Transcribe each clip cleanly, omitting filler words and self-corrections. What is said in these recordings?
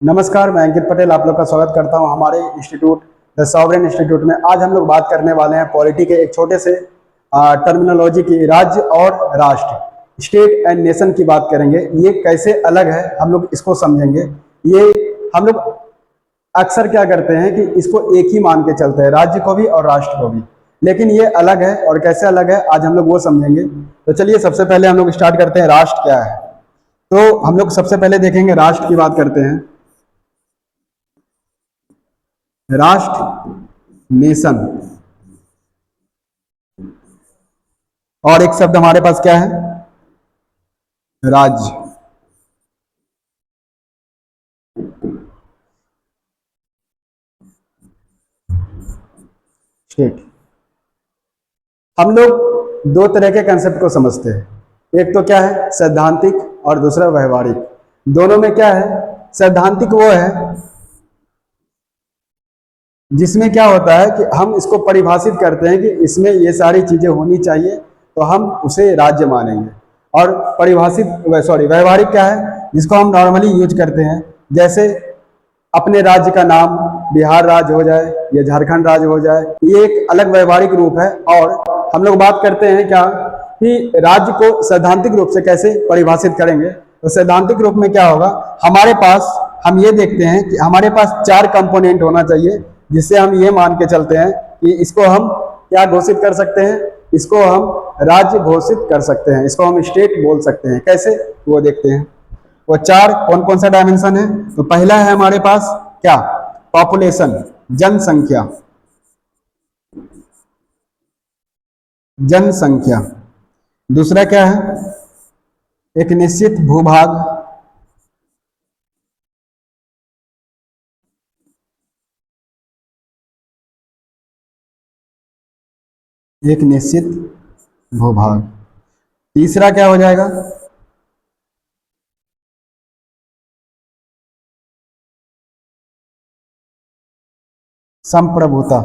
नमस्कार, मैं अंकित पटेल आप लोग का स्वागत करता हूं हमारे इंस्टीट्यूट द सॉवरेन इंस्टीट्यूट में। आज हम लोग बात करने वाले हैं पॉलिटी के एक छोटे से टर्मिनोलॉजी की। राज्य और राष्ट्र, स्टेट एंड नेशन की बात करेंगे। ये कैसे अलग है हम लोग इसको समझेंगे। ये हम लोग अक्सर क्या करते हैं कि इसको एक ही मान के चलते हैं, राज्य को भी और राष्ट्र को भी, लेकिन ये अलग है। और कैसे अलग है आज हम लोग वो समझेंगे। तो चलिए सबसे पहले हम लोग स्टार्ट करते हैं, राष्ट्र क्या है। तो हम लोग सबसे पहले देखेंगे, राष्ट्र की बात करते हैं। राष्ट्र, नेशन, और एक शब्द हमारे पास क्या है, राज्य। स्टेट। हम लोग दो तरह के कंसेप्ट को समझते हैं, एक तो क्या है सैद्धांतिक और दूसरा व्यवहारिक। दोनों में क्या है, सैद्धांतिक वो है जिसमें क्या होता है कि हम इसको परिभाषित करते हैं कि इसमें ये सारी चीजें होनी चाहिए तो हम उसे राज्य मानेंगे। और व्यवहारिक क्या है, जिसको हम नॉर्मली यूज करते हैं, जैसे अपने राज्य का नाम बिहार राज्य हो जाए या झारखंड राज्य हो जाए, ये एक अलग व्यवहारिक रूप है। और हम लोग बात करते हैं क्या कि राज्य को सैद्धांतिक रूप से कैसे परिभाषित करेंगे। तो सैद्धांतिक रूप में क्या होगा, हमारे पास हम ये देखते हैं कि हमारे पास 4 कंपोनेंट होना चाहिए, जिससे हम ये मान के चलते हैं कि इसको हम क्या घोषित कर सकते हैं, इसको हम राज्य घोषित कर सकते हैं, इसको हम स्टेट बोल सकते हैं। कैसे, वो देखते हैं। वो 4 कौन कौन सा डायमेंशन है। तो पहला है हमारे पास क्या, पॉपुलेशन, जनसंख्या। जनसंख्या। दूसरा क्या है, एक निश्चित भूभाग। एक निश्चित भूभाग। तीसरा क्या हो जाएगा, संप्रभुता।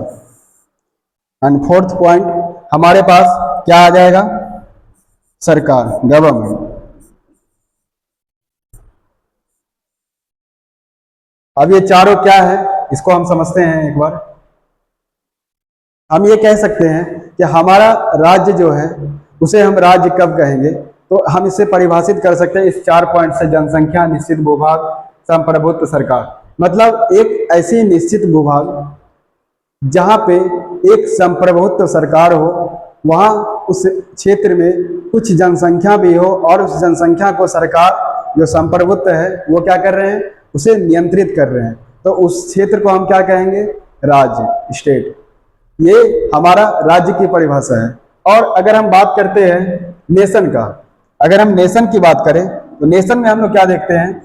एंड फोर्थ पॉइंट हमारे पास क्या आ जाएगा, सरकार, गवर्नमेंट। अब ये चारों क्या है, इसको हम समझते हैं एक बार। हम ये कह सकते हैं कि हमारा राज्य जो है उसे हम राज्य कब कहेंगे, तो हम इसे परिभाषित कर सकते हैं इस 4 पॉइंट से, जनसंख्या, निश्चित भूभाग, संप्रभुत्व, सरकार। मतलब एक ऐसी निश्चित भूभाग जहां पे एक संप्रभुत्व सरकार हो, वहां उस क्षेत्र में कुछ जनसंख्या भी हो, और उस जनसंख्या को सरकार जो संप्रभुत्व है वो क्या कर रहे हैं, उसे नियंत्रित कर रहे हैं। तो उस क्षेत्र को हम क्या कहेंगे, राज्य, स्टेट। ये हमारा राज्य की परिभाषा है। और अगर हम बात करते हैं नेशन का, अगर हम नेशन की बात करें तो नेशन में हम लोग क्या देखते हैं,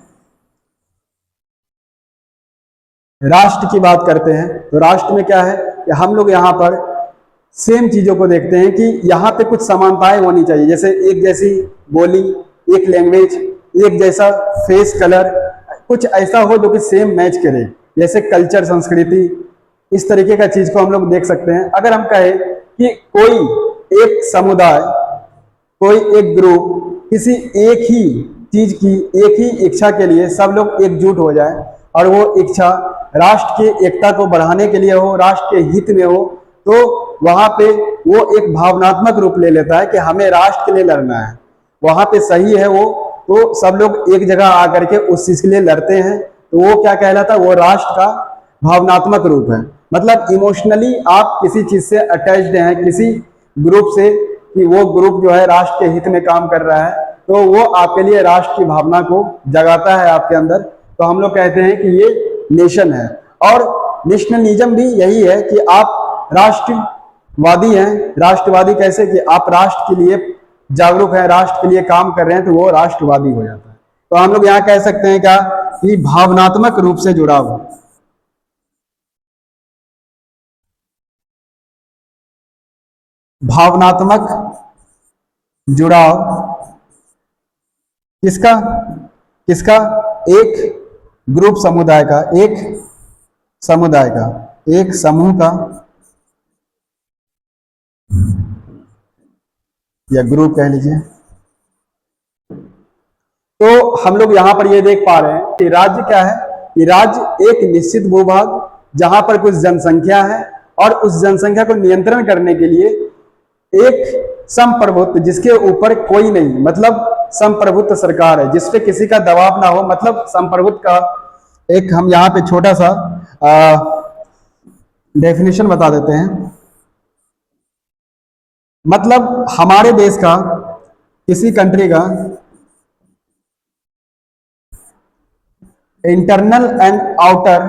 राष्ट्र की बात करते हैं। तो राष्ट्र में क्या है कि हम लोग यहाँ पर सेम चीजों को देखते हैं कि यहाँ पे कुछ समानताएं होनी चाहिए, जैसे एक जैसी बोली, एक लैंग्वेज, एक जैसा फेस कलर, कुछ ऐसा हो जो कि सेम मैच करे, जैसे कल्चर, संस्कृति, इस तरीके का चीज को हम लोग देख सकते हैं। अगर हम कहें कि कोई एक समुदाय, कोई एक ग्रुप किसी एक ही चीज की, एक ही इच्छा के लिए सब लोग एकजुट हो जाए, और वो इच्छा राष्ट्र की एकता को बढ़ाने के लिए हो, राष्ट्र के हित में हो, तो वहां पे वो एक भावनात्मक रूप ले लेता है कि हमें राष्ट्र के लिए लड़ना है। वहां पे सही है वो, तो सब लोग एक जगह आकर के उस चीज के लिए लड़ते हैं। तो वो क्या कहलाता है, वो राष्ट्र का भावनात्मक रूप है। मतलब इमोशनली आप किसी चीज से अटैच्ड हैं, किसी ग्रुप से, कि वो ग्रुप जो है राष्ट्र के हित में काम कर रहा है, तो वो आपके लिए राष्ट्र की भावना को जगाता है आपके अंदर। तो हम लोग कहते हैं कि ये नेशन है। और नेशनलिज्म भी यही है कि आप राष्ट्रवादी हैं। राष्ट्रवादी कैसे, कि आप राष्ट्र के लिए जागरूक हैं, राष्ट्र के लिए काम कर रहे हैं, तो वो राष्ट्रवादी हो जाता है। तो हम लोग यहाँ कह सकते हैं क्या, कि भावनात्मक रूप से जुड़ाव। भावनात्मक जुड़ाव किसका, किसका, एक ग्रुप, समुदाय का, एक समुदाय का, एक समूह का या ग्रुप कह लीजिए। तो हम लोग यहां पर ये देख पा रहे हैं कि राज्य क्या है, कि राज्य एक निश्चित भूभाग जहां पर कुछ जनसंख्या है और उस जनसंख्या को नियंत्रण करने के लिए एक संप्रभुत्व जिसके ऊपर कोई नहीं, मतलब संप्रभुत्व सरकार है जिसपे किसी का दबाव ना हो, मतलब संप्रभुत्व का एक हम यहाँ पे छोटा सा डेफिनेशन बता देते हैं। मतलब हमारे देश का, किसी कंट्री का इंटरनल एंड आउटर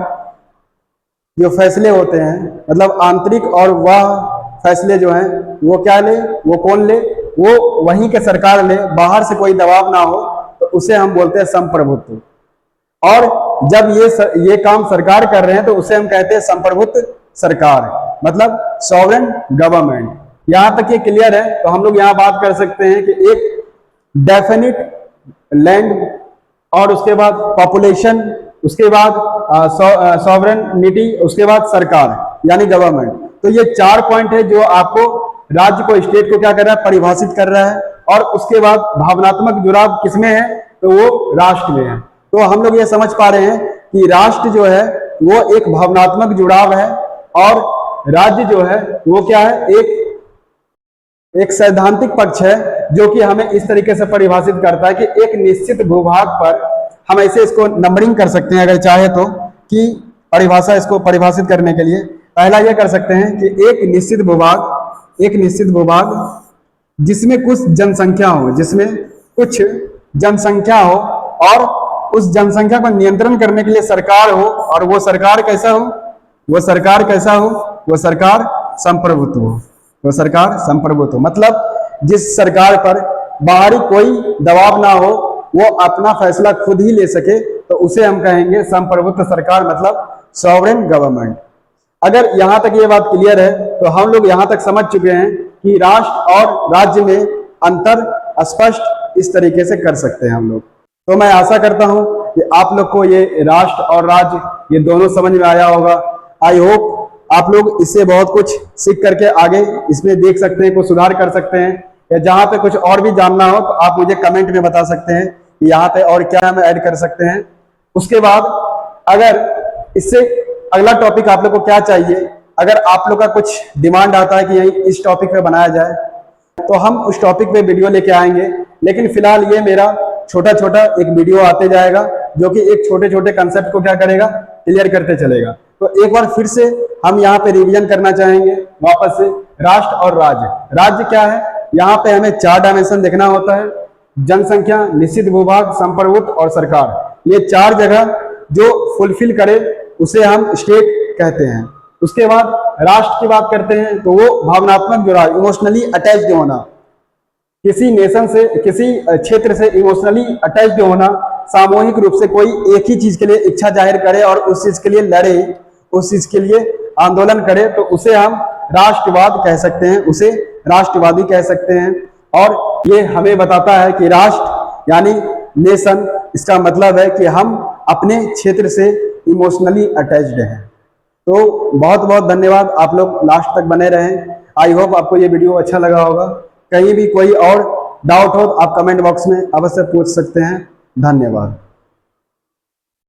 जो फैसले होते हैं, मतलब आंतरिक और वह फैसले जो हैं वो क्या ले, वो कौन ले, वो वहीं के सरकार ले, बाहर से कोई दबाव ना हो, तो उसे हम बोलते हैं संप्रभुत्व। और जब ये काम सरकार कर रहे हैं तो उसे हम कहते हैं संप्रभुत्व सरकार, मतलब सॉवरेन गवर्नमेंट। यहां तक ये क्लियर है। तो हम लोग यहाँ बात कर सकते हैं कि एक डेफिनिट लैंड और उसके बाद पॉपुलेशन, उसके बाद सॉवरेनिटी, उसके बाद सरकार यानी गवर्नमेंट। तो ये 4 पॉइंट है जो आपको राज्य को, स्टेट को क्या कर रहा है, परिभाषित कर रहा है। और उसके बाद भावनात्मक जुड़ाव किसमें है, तो वो राष्ट्र में है। तो हम लोग ये समझ पा रहे हैं कि राष्ट्र जो है वो एक भावनात्मक जुड़ाव है और राज्य जो है वो क्या है, एक सैद्धांतिक पक्ष है जो कि हमें इस तरीके से परिभाषित करता है कि एक निश्चित भूभाग पर हम ऐसे इसको नंबरिंग कर सकते हैं अगर चाहे तो, कि परिभाषा इसको परिभाषित करने के लिए पहला ये कर सकते हैं कि एक निश्चित भूभाग जिसमें कुछ जनसंख्या हो, जिसमें कुछ जनसंख्या हो और उस जनसंख्या को नियंत्रण करने के लिए सरकार हो, और वो सरकार कैसा हो, वो सरकार संप्रभुत्व हो, वो सरकार संप्रभुत्व हो। मतलब जिस सरकार पर बाहरी कोई दबाव ना हो, वो अपना फैसला खुद ही ले सके, तो उसे हम कहेंगे संप्रभुत्व सरकार, मतलब सॉवरेन गवर्नमेंट। अगर यहां तक ये बात क्लियर है तो हम लोग यहां तक समझ चुके हैं कि राष्ट्र और राज्य में अंतर स्पष्ट इस तरीके से कर सकते हैं हम लोग। तो मैं आशा करता हूं कि आप लोग को ये राष्ट्र और राज्य ये दोनों समझ में आया होगा। आई होप आप लोग इससे बहुत कुछ सीख करके आगे इसमें देख सकते हैं, कुछ सुधार कर सकते हैं, या जहां पे कुछ और भी जानना हो तो आप मुझे कमेंट में बता सकते हैं कि यहाँ पे और क्या हम ऐड कर सकते हैं। उसके बाद अगर इससे अगला टॉपिक आप लोग को क्या चाहिए, अगर आप लोग का कुछ डिमांड आता है कि यही इस टॉपिक पे बनाया जाए तो हम उस टॉपिक पे वीडियो लेके आएंगे। लेकिन फिलहाल ये मेरा छोटा छोटा एक वीडियो आते जाएगा जो कि एक छोटे छोटे कंसेप्ट को क्या करेगा, क्लियर करते चलेगा। तो एक बार फिर से हम यहाँ पे रिवीजन करना चाहेंगे वापस से, राष्ट्र और राज्य। राज्य क्या है, यहाँ पे हमें 4 डायमेंशन देखना होता है, जनसंख्या, निश्चित भूभाग, संप्रभुत्व और सरकार। ये 4 जगह जो फुलफिल करे उसे हम स्टेट कहते हैं। उसके बाद राष्ट्र की बात करते हैं तो वो भावनात्मक जुड़ाव, इमोशनली अटैच्ड होना, किसी नेशन से, किसी क्षेत्र से इमोशनली अटैच्ड होना, सामूहिक रूप से कोई एक ही चीज के लिए इच्छा जाहिर करे और उस चीज के लिए लड़े, उस चीज के लिए आंदोलन करे, तो उसे हम राष्ट्रवाद कह सकते हैं, उसे राष्ट्रवादी कह सकते हैं। और ये हमें बताता है कि राष्ट्र यानी नेशन, इसका मतलब है कि हम अपने क्षेत्र से इमोशनली अटैच्ड हैं। तो बहुत बहुत धन्यवाद, आप लोग लास्ट तक बने रहें। आई होप आपको ये वीडियो अच्छा लगा होगा। कहीं भी कोई और डाउट हो तो आप कमेंट बॉक्स में अवश्य पूछ सकते हैं। धन्यवाद।